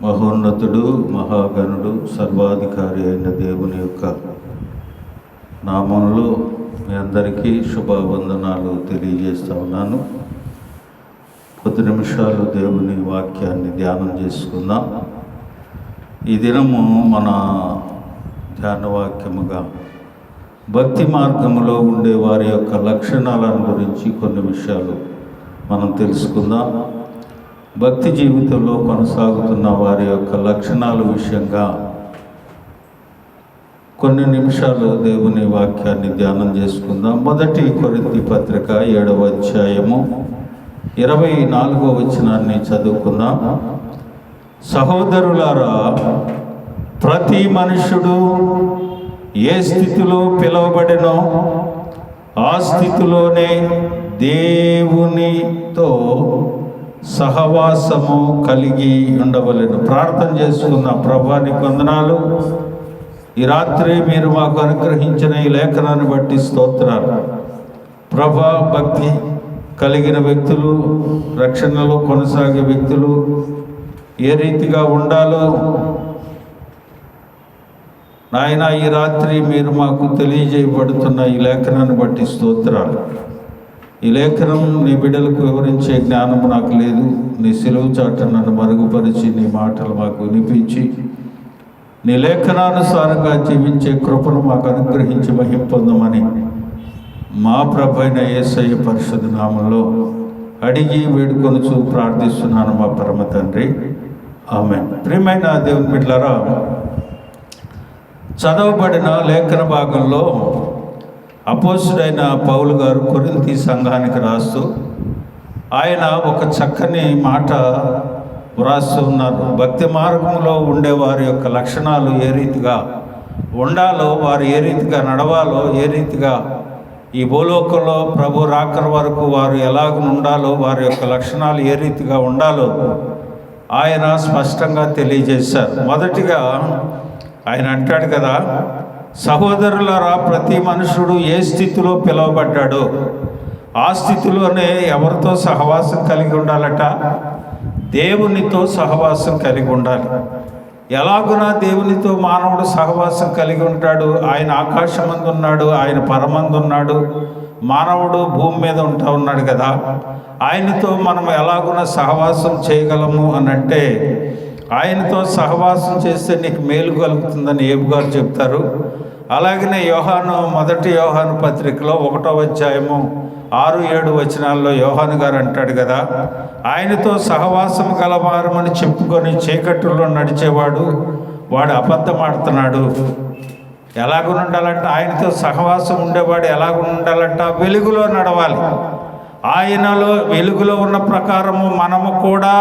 మహోన్నతుడు, మహాగణుడు, సర్వాధికారి అయిన దేవుని యొక్క నామంలో మీ అందరికీ శుభవందనాలు తెలియజేస్తా ఉన్నాను. కొద్ది నిమిషాలు దేవుని వాక్యాన్ని ధ్యానం చేసుకుందాం. ఈ దినము మన ధ్యాన వాక్యముగా భక్తి మార్గంలో ఉండే వారి యొక్క లక్షణాలను గురించి కొన్ని విషయాలు మనం తెలుసుకుందాం. భక్తి జీవితంలో కొనసాగుతున్న వారి యొక్క లక్షణాల విషయంగా కొన్ని నిమిషాలు దేవుని వాక్యాన్ని ధ్యానం చేసుకుందాం. 1 కొరింథీ పత్రిక 7వ అధ్యాయము 24వ వచనాన్ని చదువుకుందాం. సహోదరులారా, ప్రతి మనుష్యుడు ఏ స్థితిలో పిలువబడినో ఆ స్థితిలోనే దేవునితో సహవాసము కలిగి ఉండవలెను. ప్రార్థన చేసుకుందాం. ప్రభువా, నీకు వందనాలు. ఈ రాత్రి మీరు మాకు అనుగ్రహించిన ఈ లేఖనాన్ని బట్టి స్తోత్రాలు. ప్రభా, భక్తి కలిగిన వ్యక్తులు, రక్షణలో కొనసాగే వ్యక్తులు ఏ రీతిగా ఉండాలో నాయన, ఈ రాత్రి మీరు మాకు తెలియజేయబడుతున్న ఈ లేఖనాన్ని బట్టి స్తోత్రాలు. ఈ లేఖనం నీ బిడ్డలకు వివరించే జ్ఞానము నాకు లేదు. నీ సిలువ చాట నన్ను మరుగుపరిచి నీ మాటలు మాకు వినిపించి నీ లేఖనానుసారంగా జీవించే కృపను మాకు అనుగ్రహించి మహిమ పొందమని మా ప్రభువైన యేసయ్య పరిశుద్ధ నామములో అడిగి వేడుకొనుచు ప్రార్థిస్తున్నాను మా పరమ తండ్రి, ఆమేన్. ప్రియమైన దేవుని బిడ్డలారా, చదవబడిన లేఖన భాగంలో అపోస్తుడైన పౌలు గారు కొరింథీ సంఘానికి రాస్తూ ఆయన ఒక చక్కని మాట వ్రాస్తూ ఉన్నారు. భక్తి మార్గంలో ఉండే వారి యొక్క లక్షణాలు ఏ రీతిగా ఉండాలో, వారు ఏ రీతిగా నడవాలో, ఏ రీతిగా ఈ భూలోకంలో ప్రభు రాకడ వరకు వారు ఎలాగ ఉండాలో, వారి యొక్క లక్షణాలు ఏ రీతిగా ఉండాలో ఆయన స్పష్టంగా తెలియజేశారు. మొదటిగా ఆయన అంటాడు కదా, సహోదరులారా, ప్రతి మనుషుడు ఏ స్థితిలో పిలువబడ్డాడో ఆ స్థితిలోనే ఎవరితో సహవాసం కలిగి ఉండాలట? దేవునితో సహవాసం కలిగి ఉండాలి. ఎలాగునా దేవునితో మానవుడు సహవాసం కలిగి ఉంటాడు? ఆయన ఆకాశమందు ఉన్నాడు, ఆయన పరమందు ఉన్నాడు, మానవుడు భూమి మీద ఉంటా ఉన్నాడు కదా. ఆయనతో మనం ఎలాగునా సహవాసం చేయగలము అని అంటే, ఆయనతో సహవాసం చేస్తే నీకు మేలు కలుగుతుందని ఏబు గారు చెప్తారు. అలాగనే యోహాను, 1 యోహాను పత్రికలో 1వ అధ్యాయము 6-7 వచనాల్లో యోహాను గారు అంటాడు కదా, ఆయనతో సహవాసం గలవారమని చెప్పుకొని చీకట్టులో నడిచేవాడు వాడు అబద్ధం ఆడుతున్నాడు. ఎలాగ ఉండాలంట? ఆయనతో సహవాసం ఉండేవాడు ఎలాగ ఉండాలంట? వెలుగులో నడవాలి. ఆయనలో వెలుగులో ఉన్న ప్రకారము మనము కూడా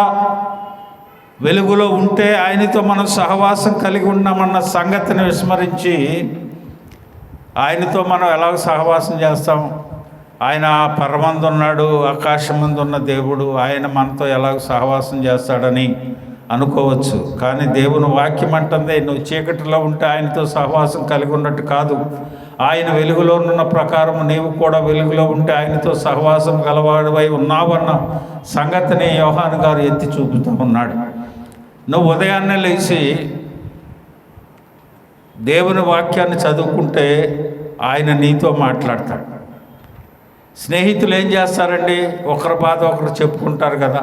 వెలుగులో ఉంటే ఆయనతో మనం సహవాసం కలిగి ఉన్నామన్న సంగతిని విస్మరించి ఆయనతో మనం ఎలాగ సహవాసం చేస్తాం? ఆయన పరమందు ఉన్నాడు, ఆకాశమందు ఉన్న దేవుడు, ఆయన మనతో ఎలాగ సహవాసం చేస్తాడని అనుకోవచ్చు. కానీ దేవుని వాక్యం అంటుంది, నువ్వు చీకటిలో ఉంటే ఆయనతో సహవాసం కలిగి ఉన్నట్టు కాదు. ఆయన వెలుగులో ఉన్న ప్రకారం నీవు కూడా వెలుగులో ఉంటే ఆయనతో సహవాసం గలవాడివై ఉన్నావన్న సంగతిని యోహాను గారు ఎత్తి చూపుతూ ఉన్నాడు. నువ్వు ఉదయాన్నే లేచి దేవుని వాక్యాన్ని చదువుకుంటే ఆయన నీతో మాట్లాడతాడు. స్నేహితులు ఏం చేస్తారండి? ఒకరి బాధ ఒకరు చెప్పుకుంటారు కదా.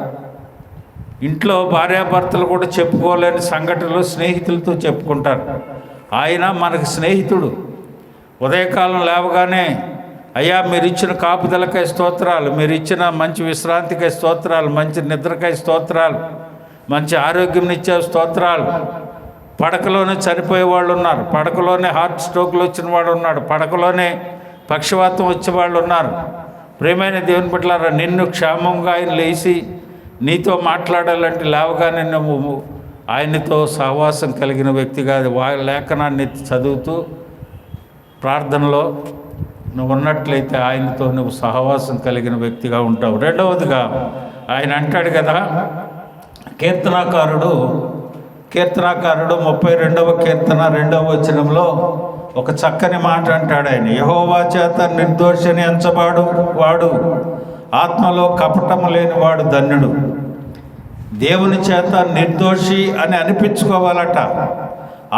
ఇంట్లో భార్యాభర్తలు కూడా చెప్పుకోలేని సంఘటనలు స్నేహితులతో చెప్పుకుంటారు. ఆయన మనకు స్నేహితుడు. ఉదయకాలం లేవగానే, అయ్యా మీరు ఇచ్చిన కాపుదలకై స్తోత్రాలు, మీరు ఇచ్చిన మంచి విశ్రాంతికై స్తోత్రాలు, మంచి నిద్రకై స్తోత్రాలు, మంచి ఆరోగ్యం ఇచ్చే స్తోత్రాలు. పడకలోనే చనిపోయే వాళ్ళు ఉన్నారు, పడకలోనే హార్ట్ స్ట్రోక్లు వచ్చిన వాడు ఉన్నాడు, పడకలోనే పక్షవాతం వచ్చే వాళ్ళు ఉన్నారు. ప్రియమైన దేవుని బిడ్డలారా, నిన్ను క్షేమంగా ఆయన లేచి నీతో మాట్లాడాలంటే లేవగానే నువ్వు ఆయనతో సహవాసం కలిగిన వ్యక్తిగా లేఖనాన్ని చదువుతూ ప్రార్థనలో నువ్వు ఉన్నట్లయితే ఆయనతో నువ్వు సహవాసం కలిగిన వ్యక్తిగా ఉంటావు. రెండవదిగా ఆయన అంటాడు కదా, కీర్తనాకారుడు 32వ కీర్తన 2వ వచనంలో ఒక చక్కని మాట అంటాడు ఆయన. యెహోవా చేత నిర్దోషిని ఎంచబాడు వాడు, ఆత్మలో కపటము లేనివాడు ధన్యుడు. దేవుని చేత నిర్దోషి అని అనిపించుకోవాలట.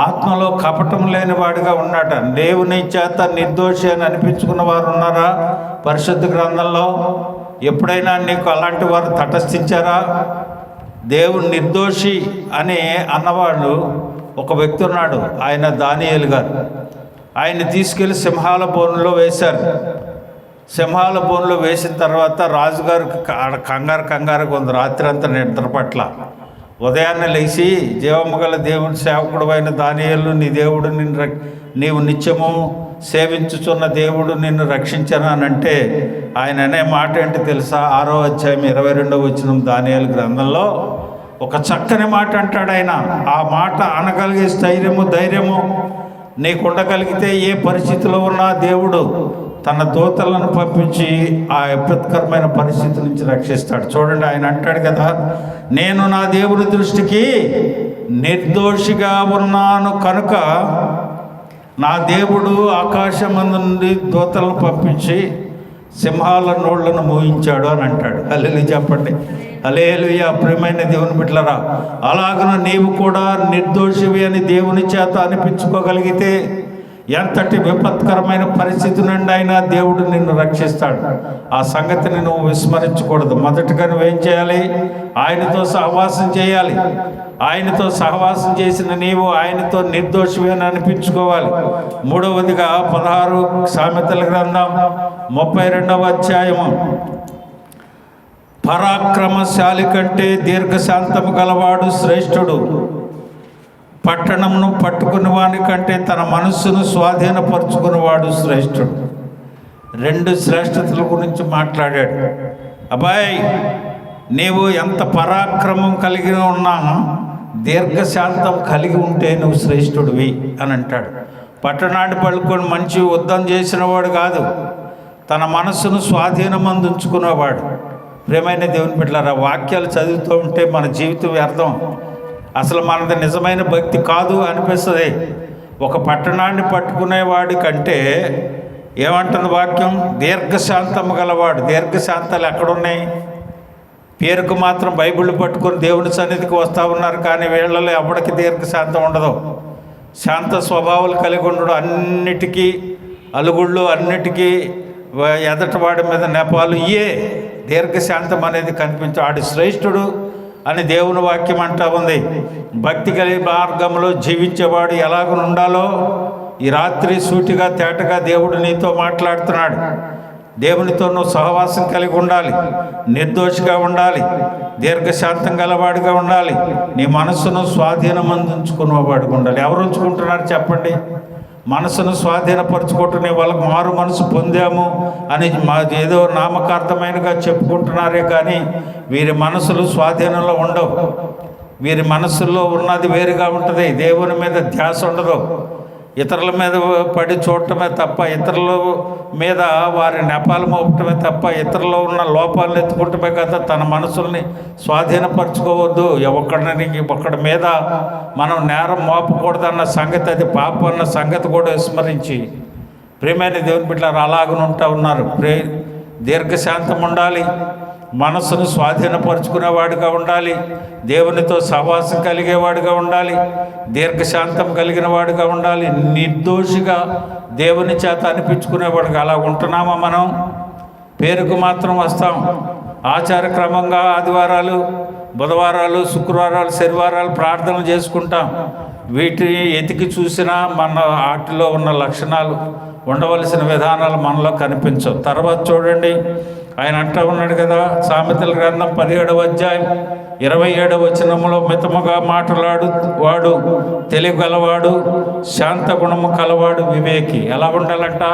ఆత్మలో కపటం లేని వాడిగా ఉన్నాట. దేవుని చేత నిర్దోషి అని అనిపించుకున్న వారు ఉన్నారా పరిశుద్ధ గ్రంథంలో? ఎప్పుడైనా నీకు అలాంటి వారు తటస్థించారా? దేవుడు నిర్దోషి అని అన్నవాడు ఒక వ్యక్తి ఉన్నాడు. ఆయన దానియేలు గారు. ఆయన్ని తీసుకెళ్ళి సింహాల బోనులో వేశారు. సింహాల బోనులో వేసిన తర్వాత రాజుగారు కంగారుగా ఉంది. రాత్రి అంతా నిద్ర పట్ల. ఉదయాన్నే లేచి, జీవముగల దేవుని సేవకుడు అయిన దానియేలు, నీ దేవుడు నీవు నిత్యము సేవించుచున్న దేవుడు నిన్ను రక్షించను అని అంటే ఆయన అనే మాట ఏంటి తెలుసా? 6వ అధ్యాయం 22వ వచనం దానియేలు గ్రంథంలో ఒక చక్కని మాట అంటాడు ఆయన. ఆ మాట అనగలిగే ధైర్యము నీకు ఉండగలిగితే ఏ పరిస్థితిలో ఉన్నా దేవుడు తన దూతలను పంపించి ఆ విపత్కరమైన పరిస్థితి నుంచి రక్షిస్తాడు. చూడండి, ఆయన అంటాడు కదా, నేను నా దేవుని దృష్టికి నిర్దోషిగా ఉన్నాను కనుక నా దేవుడు ఆకాశమందు నుండి దూతలను పంపించి సింహాల నోళ్లను మోయించాడు అని అంటాడు. హల్లెలూయా చెప్పండి. హల్లెలూయా. ప్రియమైన దేవుని బిడ్డలారా, అలాగన నీవు కూడా నిర్దోషివి అని దేవుని చేత అనిపించుకోగలిగితే ఎంతటి విపత్కరమైన పరిస్థితి నుండి అయినా దేవుడు నిన్ను రక్షిస్తాడు. ఆ సంగతిని నువ్వు విస్మరించకూడదు. మొదటగా నువ్వేం చేయాలి? ఆయనతో సహవాసం చేయాలి. ఆయనతో సహవాసం చేసిన నీవు ఆయనతో నిర్దోషివి అని అనిపించుకోవాలి. మూడవదిగా 16 సామెతల గ్రంథం 32వ అధ్యాయము, పరాక్రమశాలి కంటే దీర్ఘశాంతము గలవాడు శ్రేష్ఠుడు, పట్టణమును పట్టుకుని వాని కంటే తన మనస్సును స్వాధీనపరుచుకున్నవాడు శ్రేష్ఠుడు. 2 శ్రేష్ఠతల గురించి మాట్లాడాడు. అబ్బాయి, నీవు ఎంత పరాక్రమం కలిగి ఉన్నా దీర్ఘశాంతం కలిగి ఉంటే నువ్వు శ్రేష్ఠుడివి అని అంటాడు. పట్టణాన్ని పడుకొని మంచి యుద్ధం చేసిన వాడు కాదు, తన మనస్సును స్వాధీనమందుంచుకునేవాడు. ప్రియమైన దేవుని బిడ్డలారా, వాక్యాలు చదువుతూ ఉంటే మన జీవితం వ్యర్థం. అసలు మనది నిజమైన భక్తి కాదు అనిపిస్తుంది. ఒక పట్టణాన్ని పట్టుకునేవాడి కంటే ఏమంటుంది వాక్యం? దీర్ఘశాంతము గలవాడు. దీర్ఘశాంతాలు ఎక్కడున్నాయి? పేరుకు మాత్రం బైబిల్ పట్టుకొని దేవుని సన్నిధికి వస్తూ ఉన్నారు, కానీ వీళ్ళలో ఎవరికి దీర్ఘశాంతం ఉండదు. శాంత స్వభావాలు కలిగి ఉండడు. అన్నిటికీ అలుగుళ్ళు, అన్నిటికీ ఎదటివాడి మీద నెపాలు, దీర్ఘశాంతం అనేది ఆడు శ్రేష్ఠుడు అని దేవుని వాక్యం అంటా ఉంది. భక్తి కలిగి మార్గంలో జీవించేవాడు ఎలాగ ఉండాలో ఈ రాత్రి సూటిగా తేటగా దేవుడు నీతో మాట్లాడుతున్నాడు. దేవునితో నువ్వు సహవాసం కలిగి ఉండాలి, నిర్దోషిగా ఉండాలి, దీర్ఘశాంతం గలవాడిగా ఉండాలి, నీ మనస్సును స్వాధీనమందుంచుకునేవాడిగా ఉండాలి. ఎవరు ఉంచుకుంటున్నారు చెప్పండి? మనసును స్వాధీనపరచుకుంటున్న వాళ్ళకి మారు మనసు పొందాము అని ఏదో నామకార్థమైనగా చెప్పుకుంటున్నారే కానీ వీరి మనసులు స్వాధీనంలో ఉండవు. వీరి మనసుల్లో ఉన్నది వేరుగా ఉంటుంది. దేవుని మీద ధ్యాస ఉండదు. ఇతరుల మీద పడి చూడటమే తప్ప, ఇతరుల మీద వారి నెపాలు మోపటమే తప్ప, ఇతరుల్లో ఉన్న లోపాలను ఎత్తుకుంటమే కదా తన మనసుల్ని స్వాధీనపరచుకోవద్దు. ఒక్కడి మీద మనం నేరం మోపకూడదన్న సంగతి, అది పాపం అన్న సంగతి కూడా విస్మరించి ప్రియమైన దేవుని బిడ్డలారు అలాగనుంటూ ఉన్నారు. దీర్ఘశాంతం ఉండాలి, మనస్సును స్వాధీనపరుచుకునేవాడిగా ఉండాలి, దేవునితో సహవాసం కలిగేవాడిగా ఉండాలి, దీర్ఘశాంతం కలిగిన వాడిగా ఉండాలి, నిర్దోషిగా దేవుని చేత అనిపించుకునేవాడిగా. అలా ఉంటున్నామా మనం? పేరుకు మాత్రం వస్తాం. ఆచారక్రమంగా ఆదివారాలు, బుధవారాలు, శుక్రవారాలు, శనివారాలు ప్రార్థనలు చేసుకుంటాం. వీటిని ఎతికి చూసినా మన వాటిలో ఉన్న లక్షణాలు, ఉండవలసిన విధానాలు మనలో కనిపించవు. తర్వాత చూడండి, ఆయన అంటూ ఉన్నాడు కదా, సామెతల గ్రంథం 17వ అధ్యాయం 27వ వచనంలో, మితముగా మాట్లాడు వాడు తెలియగలవాడు, శాంత గుణము కలవాడు వివేకి. ఎలా ఉండాలంట?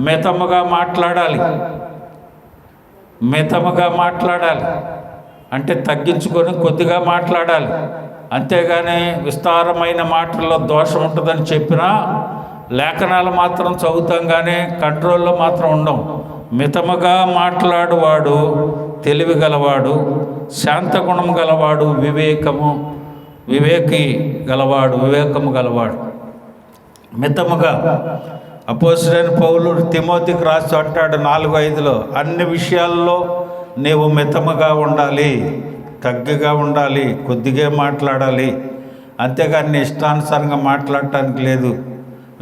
మితముగా మాట్లాడాలి. మితముగా మాట్లాడాలి అంటే తగ్గించుకొని కొద్దిగా మాట్లాడాలి. అంతేగాని విస్తారమైన మాటల్లో దోషం ఉంటుందని చెప్పినా లేఖనాలు మాత్రం చదువుతాం కానీ కంట్రోల్లో మాత్రం ఉండం. మితముగా మాట్లాడువాడు తెలివి గలవాడు, శాంత గుణం గలవాడు, వివేకి వివేకము గలవాడు. మితముగా అపోస్తలుడైన పౌలు తిమోతికి రాస్తూ అంటాడు 4:5లో, అన్ని విషయాల్లో నీవు మితముగా ఉండాలి. తగ్గిగా ఉండాలి, కొద్దిగా మాట్లాడాలి, అంతేగాని ఇష్టానుసారంగా మాట్లాడటానికి లేదు.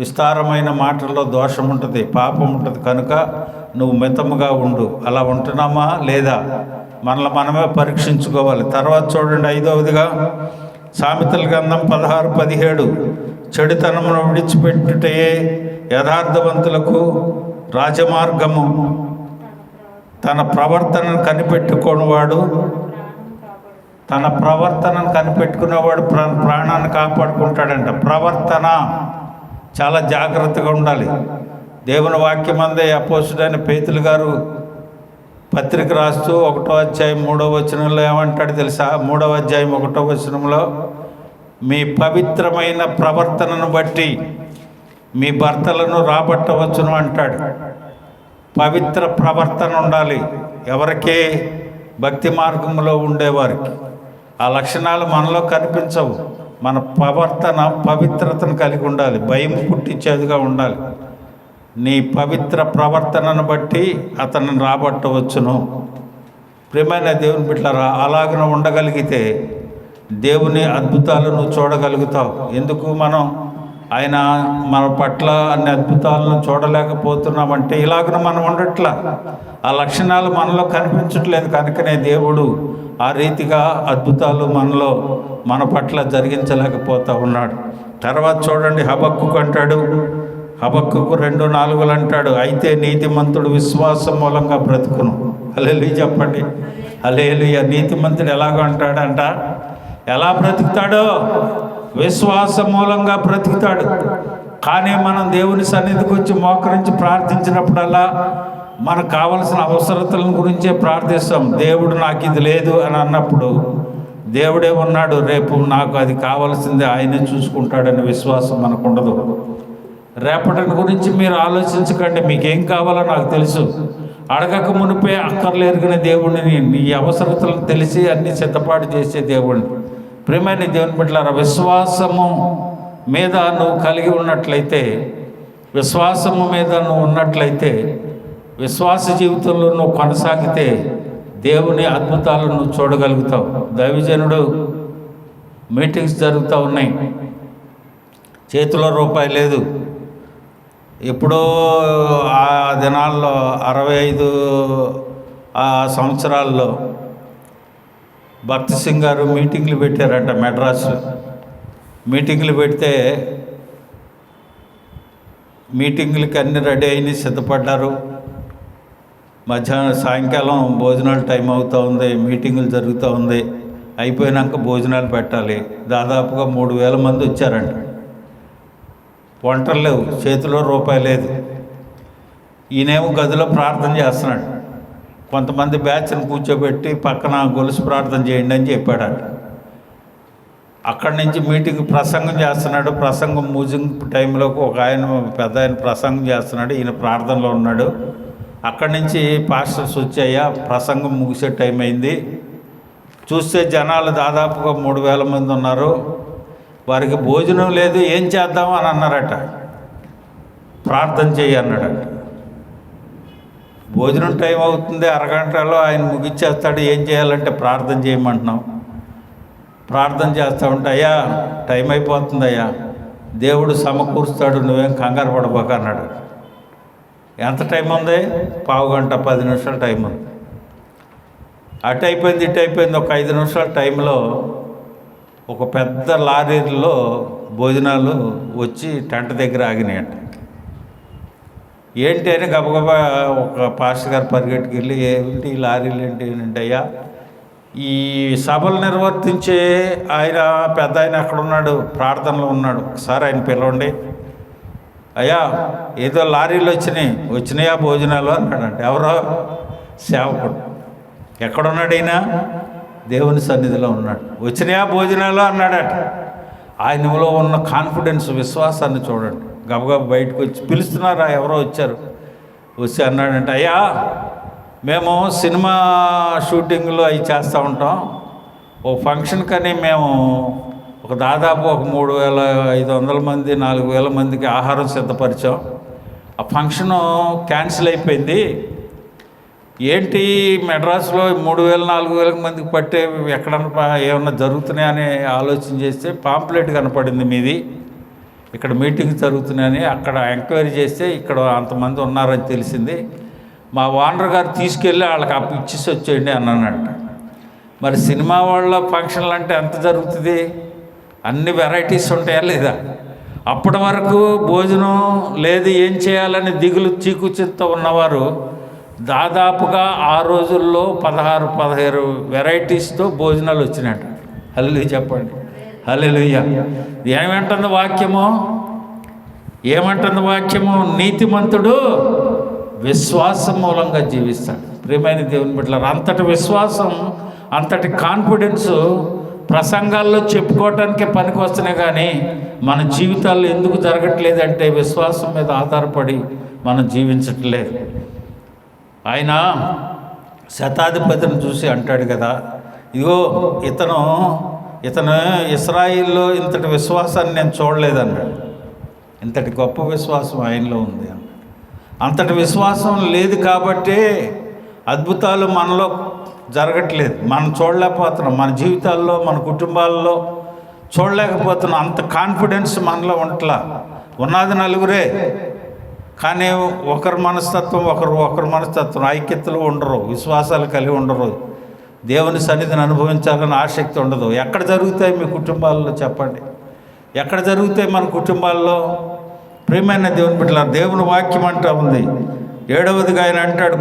విస్తారమైన మాటల్లో దోషం ఉంటుంది, పాపం ఉంటుంది. కనుక నువ్వు మితముగా ఉండు. అలా ఉంటున్నామా లేదా మనల్ని మనమే పరీక్షించుకోవాలి. తర్వాత చూడండి, 5వదిగా సామెతల గ్రంథం 16:17 చెడుతనమును విడిచిపెట్టుటే యథార్థవంతులకు రాజమార్గము, తన ప్రవర్తనను కనిపెట్టుకునేవాడు ప్రాణాన్ని కాపాడుకుంటాడంట. ప్రవర్తన చాలా జాగ్రత్తగా ఉండాలి. దేవుని వాక్యమందే అపోస్తుడైన పేతురు గారు పత్రిక రాస్తూ 1వ అధ్యాయం 3వ వచనంలో ఏమంటాడు తెలుసా? 3వ అధ్యాయం 1వ వచనంలో, మీ పవిత్రమైన ప్రవర్తనను బట్టి మీ భర్తలను రాబట్టవచ్చును అంటాడు. పవిత్ర ప్రవర్తన ఉండాలి. ఎవరికే? భక్తి మార్గంలో ఉండేవారికి. ఆ లక్షణాలు మనలో కనిపించవు. మన ప్రవర్తన పవిత్రతను కలిగి ఉండాలి, భయం పుట్టించేదిగా ఉండాలి. నీ పవిత్ర ప్రవర్తనను బట్టి అతన్ని రాబట్టవచ్చును. ప్రియమైన దేవుని బిడ్డలారా, అలాగనే ఉండగలిగితే దేవుని అద్భుతాలను చూడగలుగుతావు. ఎందుకు మనం ఆయన మన పట్ల అన్ని అద్భుతాలను చూడలేకపోతున్నామంటే ఇలాగన మనం ఉండట్లా, ఆ లక్షణాలు మనలో కనిపించట్లేదు. కనుకనే దేవుడు ఆ రీతిగా అద్భుతాలు మన పట్ల జరిగించలేకపోతూ ఉన్నాడు. తర్వాత చూడండి, హబక్కుకు అంటాడు, హబక్కుకు 2:4 అంటాడు, అయితే నీతిమంతుడు విశ్వాసం మూలంగా బ్రతుకును. హల్లెలూయా చెప్పండి, హల్లెలూయా. నీతిమంతుడు ఎలాగో అంటాడంట, ఎలా బ్రతుకుతాడో? విశ్వాసం మూలంగా బ్రతుకుతాడు. కానీ మనం దేవుని సన్నిధికి వచ్చి మోకరించి ప్రార్థించినప్పుడల్లా మనకు కావలసిన అవసరతల గురించే ప్రార్థిస్తాం. దేవుడు నాకు ఇది లేదు అని అన్నప్పుడు దేవుడే ఉన్నాడు, రేపు నాకు అది కావాల్సిందే ఆయనే చూసుకుంటాడనే విశ్వాసం మనకు ఉండదు. రేపటి గురించి మీరు ఆలోచించకండి, మీకేం కావాలో నాకు తెలుసు. అడగక మునిపే అక్కర్లేరుగిన దేవుడిని, నీ అవసరతలను తెలిసి అన్ని సిద్ధపాటు చేసే దేవుడిని. ప్రియమైన దేవుని బిడ్డలారా, విశ్వాసము మీద నువ్వు కలిగి ఉన్నట్లయితే, విశ్వాసము మీద నువ్వు ఉన్నట్లయితే, విశ్వాస జీవితంలో నువ్వు కొనసాగితే దేవుని అద్భుతాలను నువ్వు చూడగలుగుతావు. దైవజనుడు మీటింగ్స్ జరుగుతూ ఉన్నాయి, చేతిలో రూపాయి లేదు. ఎప్పుడో ఆ దినాల్లో 65 సంవత్సరాల్లో భక్తి సింగ్ గారు మీటింగ్లు పెట్టారంట మెడ్రాస్లో. మీటింగ్లు పెడితే మీటింగ్లకి అన్నీ రెడీ అయిన సిద్ధపడ్డారు. సాయంకాలం భోజనాలు టైం అవుతూ ఉంది, మీటింగులు జరుగుతూ ఉంది. అయిపోయినాక భోజనాలు పెట్టాలి. దాదాపుగా 3000 మంది వచ్చారంట. వంటలు లేవు, చేతిలో రూపాయి లేదు. ఈయనేమో గదిలో ప్రార్థన చేస్తున్నాడు. కొంతమంది బ్యాచ్ని కూర్చోబెట్టి పక్కన గొలుసు ప్రార్థన చేయండి అని చెప్పాడట. అక్కడి నుంచి మీటింగ్ ప్రసంగం చేస్తున్నాడు. ప్రసంగం ముగింపు టైంలోకి ఒక పెద్ద ఆయన ప్రసంగం చేస్తున్నాడు, ఈయన ప్రార్థనలో ఉన్నాడు. అక్కడి నుంచి పాస్టర్స్ వచ్చాయా, ప్రసంగం ముగిసే టైం అయింది. చూస్తే జనాలు దాదాపుగా 3000 మంది ఉన్నారు. వారికి భోజనం లేదు, ఏం చేద్దాం అని అన్నారట. ప్రార్థన చేయి అన్నాడట. భోజనం టైం అవుతుంది, అరగంటలో ఆయన ముగిచ్చేస్తాడు. ఏం చేయాలంటే ప్రార్థన చేయమంటున్నాం. ప్రార్థన చేస్తూ ఉంటే, అయ్యా టైం అయిపోతుంది అయ్యా, దేవుడు సమకూరుస్తాడు, నువ్వేం కంగారు పడబోక అన్నాడు. ఎంత టైం ఉంది? 15 గంట 10 నిమిషాల టైం ఉంది. అటు అయిపోయింది ఇటు అయిపోయింది. ఒక 5 నిమిషాల టైంలో ఒక పెద్ద లారీలో భోజనాలు వచ్చి టెంట్ దగ్గర ఆగినాయంట. ఏంటి అని గబగబా ఒక పాస్టర్ గారు పరిగెట్టుకు వెళ్ళి, ఏంటి ఈ లారీలు ఏంటి అంటే, అయ్యా ఈ సభలు నిర్వర్తించే ఆయన పెద్ద ఆయన ఎక్కడ ఉన్నాడు? ప్రార్థనలో ఉన్నాడు, ఒకసారి ఆయన పిలవండి. అయ్యా ఏదో లారీలు వచ్చినాయా భోజనాలు అన్నాడంట. ఎవరో సేవకుడు. ఎక్కడున్నాడు ఈయన? దేవుని సన్నిధిలో ఉన్నాడు. వచ్చినాయా భోజనాలు అన్నాడట. ఆయనలో ఉన్న కాన్ఫిడెన్స్, విశ్వాసాన్ని చూడండి. గబగబా బయటకు వచ్చి పిలుస్తున్నారా, ఎవరో వచ్చారు. వచ్చి అన్నాడంటే, అయ్యా మేము సినిమా షూటింగ్లో అవి చేస్తూ ఉంటాం. ఓ ఫంక్షన్ కానీ మేము దాదాపు 3500 మంది 4000 మందికి ఆహారం సిద్ధపరిచాం. ఆ ఫంక్షను క్యాన్సిల్ అయిపోయింది. ఏంటి మెడ్రాస్లో 3,000 4,000 మందికి పట్టే ఎక్కడన్నా ఏమన్నా జరుగుతున్నాయని ఆలోచన చేస్తే పాంప్లెట్ కనపడింది మీది, ఇక్కడ మీటింగ్ జరుగుతున్నాయని. అక్కడ ఎంక్వైరీ చేస్తే ఇక్కడ అంతమంది ఉన్నారని తెలిసింది. మా ఓనర్ గారు తీసుకెళ్ళి వాళ్ళకి అప్పు ఇచ్చేసి వచ్చేయండి అన్నానంట. మరి సినిమా వాళ్ళ ఫంక్షన్లు అంటే ఎంత జరుగుతుంది? అన్ని వెరైటీస్ ఉంటాయా లేదా? అప్పటి వరకు భోజనం లేదు, ఏం చేయాలని దిగులు చీకుచితో ఉన్నవారు దాదాపుగా ఆ రోజుల్లో 16-17 వెరైటీస్తో భోజనాలు వచ్చినాయట. హల్లెలూయా చెప్పండి, హల్లెలూయా. ఏమంటుంది వాక్యము? ఏమంటుంది వాక్యము? నీతిమంతుడు విశ్వాసం మూలంగా జీవిస్తాడు. ప్రియమైన దేవుని బిడ్డలారా, అంతటి విశ్వాసం, అంతటి కాన్ఫిడెన్స్ ప్రసంగాల్లో చెప్పుకోవటానికే పనికి వస్తున్నాయి, కానీ మన జీవితాల్లో ఎందుకు జరగట్లేదంటే విశ్వాసం మీద ఆధారపడి మనం జీవించట్లేదు. ఆయన శతాధిపతిని చూసి అంటాడు కదా, ఇదిగో ఇతను ఇశ్రాయిల్లో ఇంతటి విశ్వాసాన్ని నేను చూడలేదన్నాడు. ఇంతటి గొప్ప విశ్వాసం ఆయనలో ఉంది అన్నాడు. అంతటి విశ్వాసం లేదు కాబట్టే అద్భుతాలు మనలో జరగట్లేదు, మనం చూడలేకపోతున్నాం. మన జీవితాల్లో, మన కుటుంబాల్లో చూడలేకపోతున్నాం. అంత కాన్ఫిడెన్స్ మనలో ఉంటలా. ఉన్నది నలుగురే, కానీ ఒకరి మనస్తత్వం ఒకరి మనస్తత్వం ఐక్యతలు ఉండరు, విశ్వాసాలు కలిగి ఉండరు, దేవుని సన్నిధిని అనుభవించాలని ఆసక్తి ఉండదు. ఎక్కడ జరుగుతాయి మీ కుటుంబాల్లో చెప్పండి? ఎక్కడ జరుగుతాయి మన కుటుంబాల్లో? ప్రియమైన దేవుని బిడ్డలారా, దేవుని వాక్యం అంటా ఉంది. 7వదిగా ఆయన అంటాడు,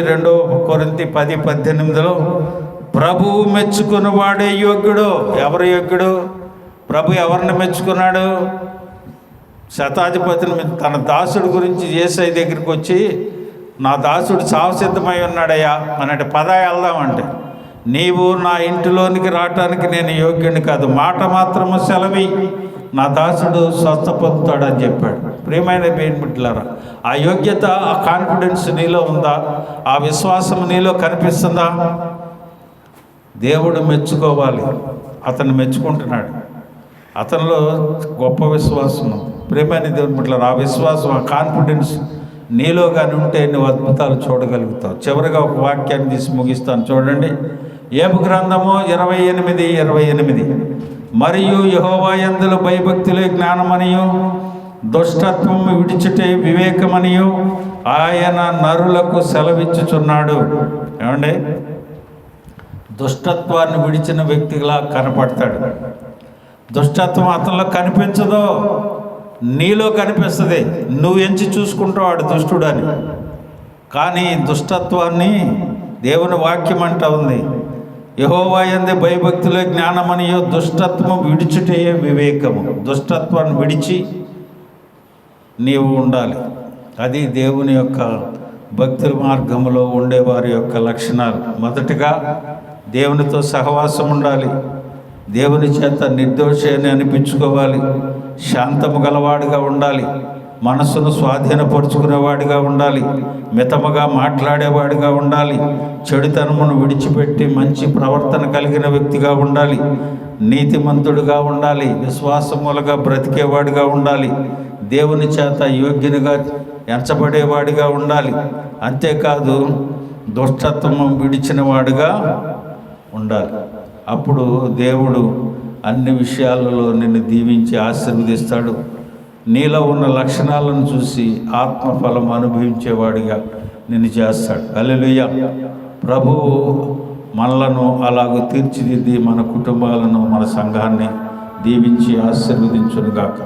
2 కొరింథీ 10:18 ప్రభువు మెచ్చుకున్న వాడే యోగ్యుడు. ఎవరు యోగ్యుడు? ప్రభు ఎవరిని మెచ్చుకున్నాడు? శతాధిపతిని, తన దాసుడి గురించి యేసయ్య దగ్గరికి వచ్చి, నా దాసుడు చావు సిద్ధమై ఉన్నాడయ్యా అన్నట్టు, పద వెళ్దామంటే, నీవు నా ఇంటిలోనికి రావటానికి నేను యోగ్యుని కాదు, మాట మాత్రము సెలవి, నా దాసుడు స్వస్థ పొందుతాడని చెప్పాడు. ప్రియమైన బిడ్డలారా, ఆ యోగ్యత, ఆ కాన్ఫిడెన్స్ నీలో ఉందా? ఆ విశ్వాసం నీలో కనిపిస్తుందా? దేవుడు మెచ్చుకోవాలి. అతను మెచ్చుకుంటున్నాడు. అతనిలో గొప్ప విశ్వాసం ఉంది. ప్రియమైన దేవుని బిడ్డలారా, ఆ విశ్వాసం, ఆ కాన్ఫిడెన్స్ నీలో కానీ ఉంటే నువ్వు అద్భుతాలు చూడగలుగుతావు. చివరిగా ఒక వాక్యాన్ని తీసి ముగిస్తాను, చూడండి. యోబు గ్రంథము 28:28 మరియు యెహోవా యందు భయభక్తులే జ్ఞానమనియు దుష్టత్వం విడిచిటే వివేకమనియు ఆయన నరులకు సెలవిచ్చుచున్నాడు. ఏమండి? దుష్టత్వాన్ని విడిచిన వ్యక్తిలా కనపడతాడు. దుష్టత్వం అతనిలో కనిపించదు, నీలో కనిపిస్తుంది. నువ్వు ఎంచి చూసుకుంటావు వాడు దుష్టుడని. కానీ దుష్టత్వాన్ని దేవుని వాక్యం అంటా ఉంది, యెహోవా యందు భయభక్తులే జ్ఞానమనియు దుష్టత్వము విడిచుటే వివేకము. దుష్టత్వాన్ని విడిచి నీవు ఉండాలి. అది దేవుని యొక్క భక్తుల మార్గంలో ఉండేవారి యొక్క లక్షణాలు. మొదటిగా దేవునితో సహవాసం ఉండాలి, దేవుని చేత నిర్దోషి అని అనిపించుకోవాలి, శాంతము గలవాడిగా ఉండాలి, మనసును స్వాధీనపరుచుకునేవాడిగా ఉండాలి, మితముగా మాట్లాడేవాడిగా ఉండాలి, చెడుతనమును విడిచిపెట్టి మంచి ప్రవర్తన కలిగిన వ్యక్తిగా ఉండాలి, నీతిమంతుడిగా ఉండాలి, విశ్వాసములుగా బ్రతికేవాడిగా ఉండాలి, దేవుని చేత యోగ్యునిగా ఎంచబడేవాడిగా ఉండాలి. అంతేకాదు దుష్టత్వము విడిచిన వాడిగా ఉండాలి. అప్పుడు దేవుడు అన్ని విషయాలలో నిన్ను దీవించి ఆశీర్వదిస్తాడు. నీలో ఉన్న లక్షణాలను చూసి ఆత్మఫలం అనుభవించేవాడిగా నిన్ను చేస్తాడు. హల్లెలూయా. ప్రభువు మనలను అలాగూ తీర్చిదిద్ది మన కుటుంబాలను, మన సంఘాన్ని దీవించి ఆశీర్వదించునుగాక.